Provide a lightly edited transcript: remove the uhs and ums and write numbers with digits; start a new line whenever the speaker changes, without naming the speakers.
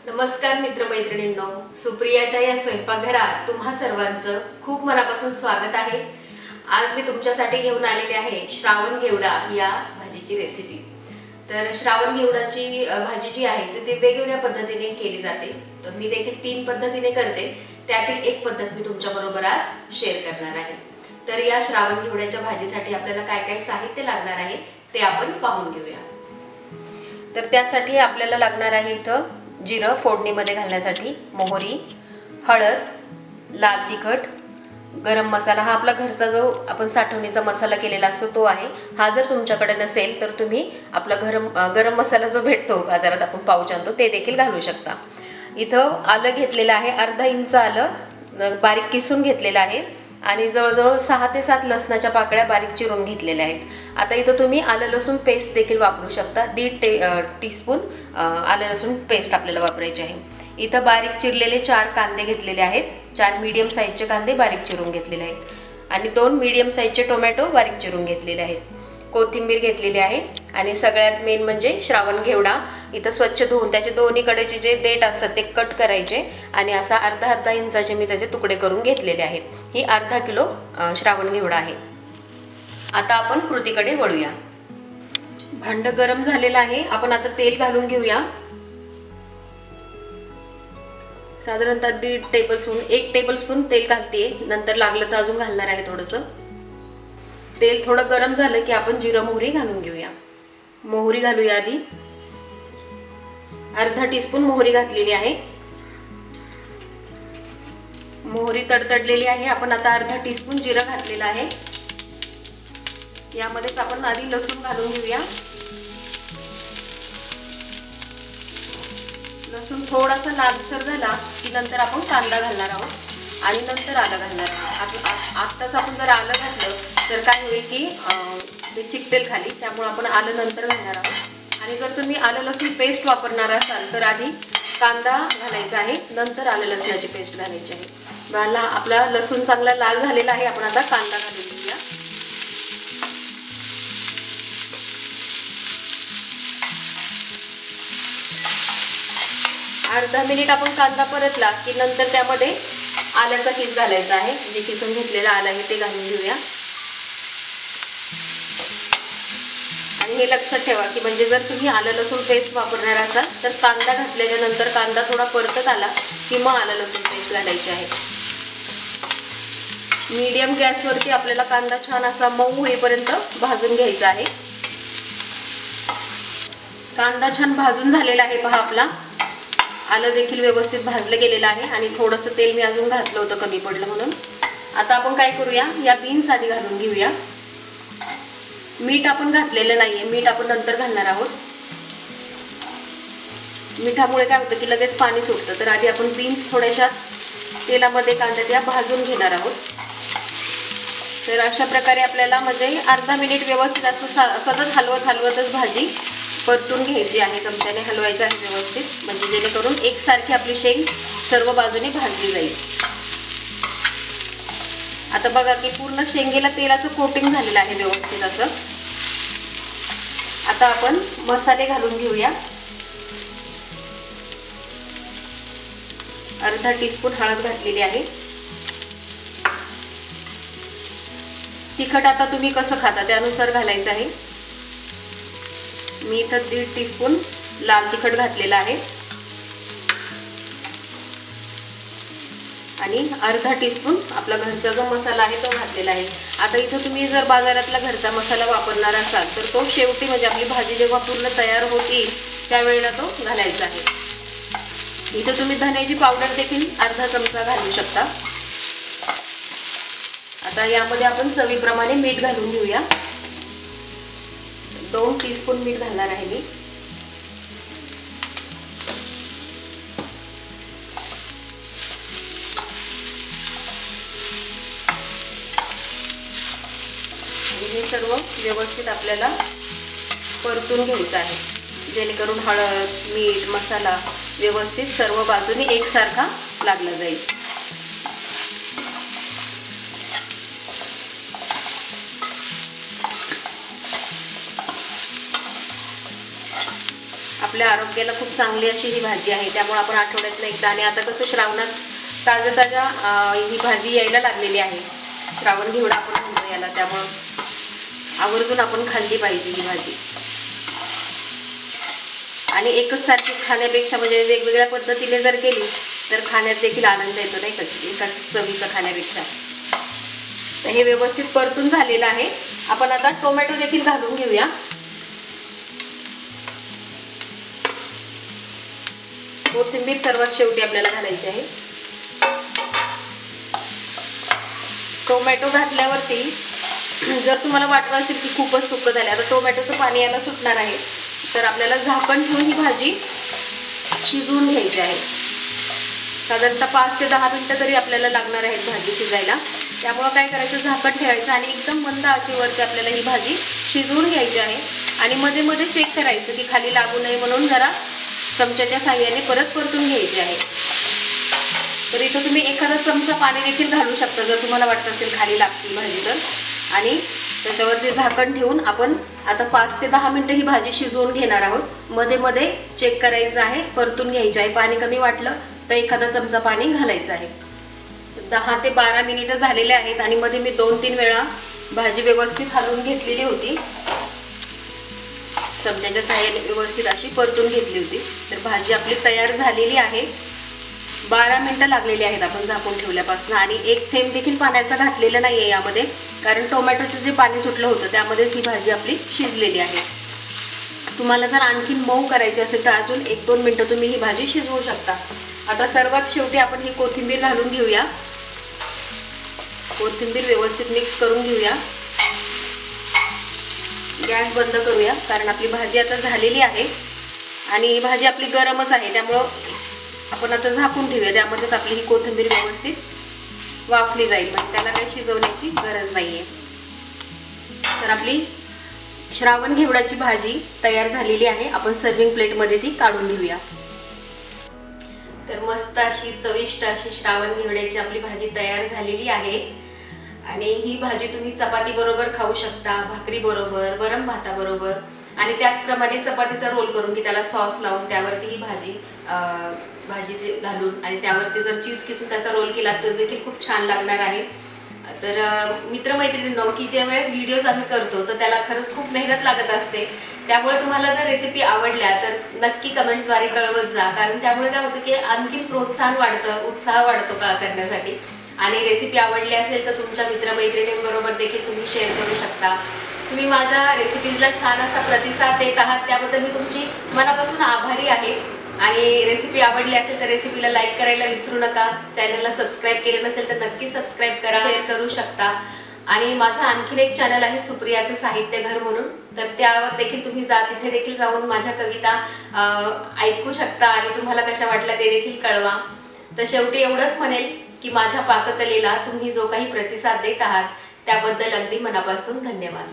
नमस्कार मित्रमैत्रिणींनो, सुप्रियाच्या या स्वयंपाकघरात तुम्हा सर्वांचं खूप मनापासून स्वागत आहे। आज मी तुमच्यासाठी घेऊन आलेले आहे श्रावण घेवडा या भाजीची रेसिपी। तर श्रावण घेवडाची भाजी जी आहे ती वेगवेगळ्या पद्धतीने केली जाते। तर मी देखील 3 पद्धतीने करते, त्यातील एक पद्धत मी तुमच्याबरोबर आज शेअर करणार आहे। तर या श्रावण घेवड्याच्या भाजीसाठी आपल्याला काय काय साहित्य लागणार आहे ते आपण पाहून घेऊया। तर त्यासाठी आपल्याला लागणार आहे इथं जिरं फोडणीमध्ये घालण्यासाठी, मोहरी, हळद, लाल तिखट, गरम मसाला। हा आपला घरचा जो आपण साठवणीचा मसाला केलेला असतो तो आहे। हा जर तुमच्याकडे नसेल तर तुम्ही आपला गरम मसाला जो भेटतो बाजारात आपण पाऊच आणतो ते देखील घालू शकता। इथं आलं घेतलेलं आहे, अर्धा इंच आलं बारीक किसून घेतलेलं आहे आणि जवळजवळ 6 ते 7 लसणाच्या पाकळ्या बारीक चिरून घेतलेल्या आहेत। आता इथं तुम्ही आलं लसूण पेस्ट देखील वापरू शकता। 1.5 टीस्पून आलं लसूण पेस्ट आपल्याला वापरायची आहे। इथं बारीक चिरलेले 4 कांदे घेतलेले आहेत, 4 मीडियम साईजचे कांदे बारीक चिरून घेतलेले आहेत आणि 2 मीडियम साईजचे टोमॅटो बारीक चिरून घेतलेले आहेत। कोथिंबीर घेतलेली आहे आणि सगळ्यात मेन म्हणजे श्रावण घेवडा इथं स्वच्छ धुवून त्याचे दोन्ही कडेचे जे देठ असतात ते कट करायचे आणि असा अर्धा इंचाचे मी त्याचे तुकडे करून घेतलेले आहेत। ही अर्धा किलो श्रावण घेवडा आहे। आता आपण कृतीकडे वळूया। भांड गरम झालेलं आहे, आपण आता तेल घालून घेऊया। साधारणतः 1.5 टेबलस्पून 1 टेबलस्पून तेल घालते, नंतर लागलं तर अजून घालणार आहे थोडंसं। तेल थोडं गरम झालं की आपण जिरं मोहरी घालून घेऊया। मोहरी घालूया आधी, अर्धा टीस्पून मोहरी घातलेली आहे। मोहरी तडतडलेली आहे, आपण आता अर्धा टीस्पून जिरं घातलेलं आहे। यामध्येच आपण आधी लसूण घालून घेऊया। लसूण थोडासा लालसर झाला की नंतर आपण कांदा घालणार आहोत आणि नंतर आलं घालणार आहोत। आत्ताच आपण जर आलं घातलं तर काय होईल की ते चिकटेल खाली, त्यामुळे आपण आलं नंतर घालणार आहोत। आणि जर तुम्ही आलं लसूण पेस्ट वापरणार असाल तर आधी कांदा घालायचा आहे, नंतर आलं लसणाची पेस्ट घालायची आहे। आपला लसूण चांगला लाल झालेला आहे, आपण आता कांदा घालून घेऊया। अर्धा मिनिट आपण कांदा परतला की नंतर त्यामध्ये आल्याचा किस घालायचा आहे, जे किसून घेतलेलं आलं आहे ते घालून घेऊया। आणि हे लक्षात ठेवा की म्हणजे जर तुम्ही आलं लसूण पेस्ट वापरणार असाल तर कांदा घातल्याच्या नंतर कांदा थोडा परतत आला की मग आलं लसूण पेस्ट घालायची आहे। मीडियम गॅसवरती आपल्याला कांदा छान असा मऊ होईपर्यंत भाजून घ्यायचा आहे। कांदा छान भाजून झालेला आहे पहा आपला। आलं देखील व्यवस्थित भाजलं गेलेलं आहे आणि थोडंसं तेल मी अजून घातलं होतं कमी पडलं म्हणून। आता आपण काय करूया, या बीन्स आधी घालून घेऊया। मीठ आपण घातलेलं नाहीये, मीठ आपण नंतर घालणार आहोत। मिठामुळे काय होतं की लगेच पाणी सुटतं, तर आधी आपण बीन्स थोड्याशा तेलामध्ये कांद्यात या भाजून घेणार आहोत। तर अशा प्रकारे आपल्याला म्हणजे अर्धा मिनिट व्यवस्थित असं सतत हलवतच भाजी परतून घ्यायची आहे। चमच्याने हलवायचं आहे व्यवस्थित, म्हणजे जेणेकरून एकसारखी आपली शेंग सर्व बाजूने भाजली जाईल। आता बघा की पूर्ण शेंगेला तेलाचं कोटिंग झालेलं आहे व्यवस्थित असं। आता आपण मसाले घालून घेऊया। अर्धा टीस्पून हळद घातलेली आहे। तिखट आता तुम्ही कसं खाता त्यानुसार घालायचं आहे। मी इथं 1.5 टीस्पून लाल तिखट घातलेला आहे आणि अर्धा टीस्पून आपला घरचा जो मसाला आहे तो घातलेला आहे। आता इथं तुम्ही जर बाजारातला घरचा मसाला वापरणार असाल तर तो शेवटी म्हणजे आपली भाजी जेव्हा पूर्ण तयार होती त्यावेळेला तो घालायचा आहे। इथं तुम्ही धन्याची पावडर देखील अर्धा चमचा घालू शकता। आता यामध्ये आपण चवीप्रमाणे मीठ घालून घेऊया। 2 टीस्पून मीठ घालणार आहे मी। हे सर्व व्यवस्थित आपल्याला परतून घ्यायचं आहे, जेणेकरून हळद, मीठ, मसाला व्यवस्थित सर्व बाजूने एकसारखा लागला जाईल। आपल्या आरोग्याला खूप चांगली अशी ही भाजी आहे, त्यामुळे आपण आठवड्यातनं एकदा. आणि आता कसं श्रावणात ताज्या ताज्या ही भाजी यायला लागलेली आहे, श्रावण घेवडा आपण म्हणतो याला, त्यामुळं आवर्जून आपण खाल्ली पाहिजे ही भाजी. आणि एकच सारखी खाण्यापेक्षा म्हणजे वेगवेगळ्या पद्धतीने जर केली तर खाण्यात देखील आनंद येतो, नाही का, एकाच चवीचं खाण्यापेक्षा. तर हे व्यवस्थित परतून झालेलं आहे. आपण आता टोमॅटो देखील घालून घेऊया. कोथिंबीर सर्वात शेवटी आपल्याला घालायची आहे. टोमॅटो घातल्यावरती जर तुम्हाला वाटत असेल की खूपच सुकं झालं, आता टोमॅटोचं पाणी याला सुटणार आहे, तर आपल्याला झाकण ठेवून ही भाजी शिजवून घ्यायची आहे. साधारणतः 5 ते 10 मिनिटं तरी आपल्याला लागणार आहेत भाजी शिजायला. त्यामुळं काय करायचं, झाकण ठेवायचं आणि एकदम मंद आचेवरती आपल्याला ही भाजी शिजवून घ्यायची आहे. आणि मध्ये मध्ये चेक करायचं की खाली लागू नये म्हणून जरा चमच्याच्या साह्याने परत परतून घ्यायची आहे. तर इथं तुम्ही एखादा चमचा पाणी देखील घालू शकता जर तुम्हाला वाटत असेल खाली लागतील भाजी तर. आणि त्याच्यावरती झाकण ठेवून आपण आता 5 ते 10 मिनिटं ही भाजी शिजवून घेणार आहोत. मध्ये मध्ये चेक करायचं आहे, परतून घ्यायचं आहे. पाणी कमी वाटलं तर एखादा चमचा पाणी घालायचं आहे. 10 ते 12 मिनिटं झालेले आहेत आणि मध्ये मी 2-3 वेळा भाजी व्यवस्थित हलवून घेतलेली होती, चमच्याच्या साह्याने व्यवस्थित अशी परतून घेतली होती. तर भाजी आपली तयार झालेली आहे. 12 मिनिटं लागलेली आहेत आपण झाकून ठेवल्यापासून. आणि एक थेंब देखील पाण्याचा घातलेला नाही आहे यामध्ये, कारण टोमॅटोचं जे पाणी सुटलं होतं त्यामध्येच ही भाजी आपली शिजलेली आहे. तुम्हाला जर आणखीन मऊ करायची असेल तर अजून 1-2 मिनिटं तुम्ही ही भाजी शिजवू शकता. आता सर्वात शेवटी आपण ही कोथिंबीर घालून घेऊया. कोथिंबीर व्यवस्थित मिक्स करून घेऊया. गॅस बंद करूया, कारण आपली भाजी आता झालेली आहे आणि ही भाजी आपली गरमच आहे, त्यामुळं आपण आता झाकून ठेवूया. त्यामध्येच आपली ही कोथिंबीर व्यवस्थित वाफली जाईल, म्हणजे त्याला काही शिजवण्याची गरज नाही आहे. तर आपली श्रावण घेवडाची भाजी तयार झालेली आहे. आपण सर्विंग प्लेटमध्ये ती काढून घेऊया. तर मस्त अशी चविष्ट अशी श्रावण घेवड्याची आपली भाजी तयार झालेली आहे. आणि ही भाजी तुम्ही चपाती बरोबर खाऊ शकता, भाकरी बरोबर, वरण भाताबरोबर. आणि त्याचप्रमाणे चपातीचा रोल करून की त्याला सॉस लावून त्यावरती ही भाजी घालून आणि त्यावरती जर चीज किसून त्याचा रोल केला तर देखील खूप छान लागणार आहे. तर मित्रमैत्रिणींनो, की ज्या वेळेस व्हिडिओज आम्ही करतो तर त्याला खरंच खूप मेहनत लागत असते. त्यामुळे तुम्हाला जर रेसिपी आवडल्या तर नक्की कमेंट्सद्वारे कळवत जा, कारण त्यामुळे काय होतं की आणखी प्रोत्साहन वाढतं, उत्साह वाढतो का करण्यासाठी. आणि रेसिपी आवडली असेल तर तुमच्या मित्रमैत्रिणींबरोबर देखील तुम्ही शेअर करू शकता. तुम्ही माझ्या रेसिपीजला छान असा प्रतिसाद देत आहात, त्याबद्दल मी तुमची मनापासून आभारी आहे. आणि रेसिपी आवडली असेल तर रेसिपीला लाईक करायला विसरू नका. चॅनलला सबस्क्राईब केलं नसेल तर नक्की सबस्क्राईब करा, शेअर करू शकता. आणि माझं आणखीन एक चॅनल आहे सुप्रियाचं साहित्य घर म्हणून, तर त्यावर देखील तुम्ही तिथे देखील जाऊन माझ्या कविता ऐकू शकता आणि तुम्हाला कशा वाटल्या ते देखील कळवा. तर शेवटी एवढंच म्हणेल की माझ्या पाककलेला तुम्ही जो काही प्रतिसाद देत आहात त्याबद्दल अगदी मनापासून धन्यवाद.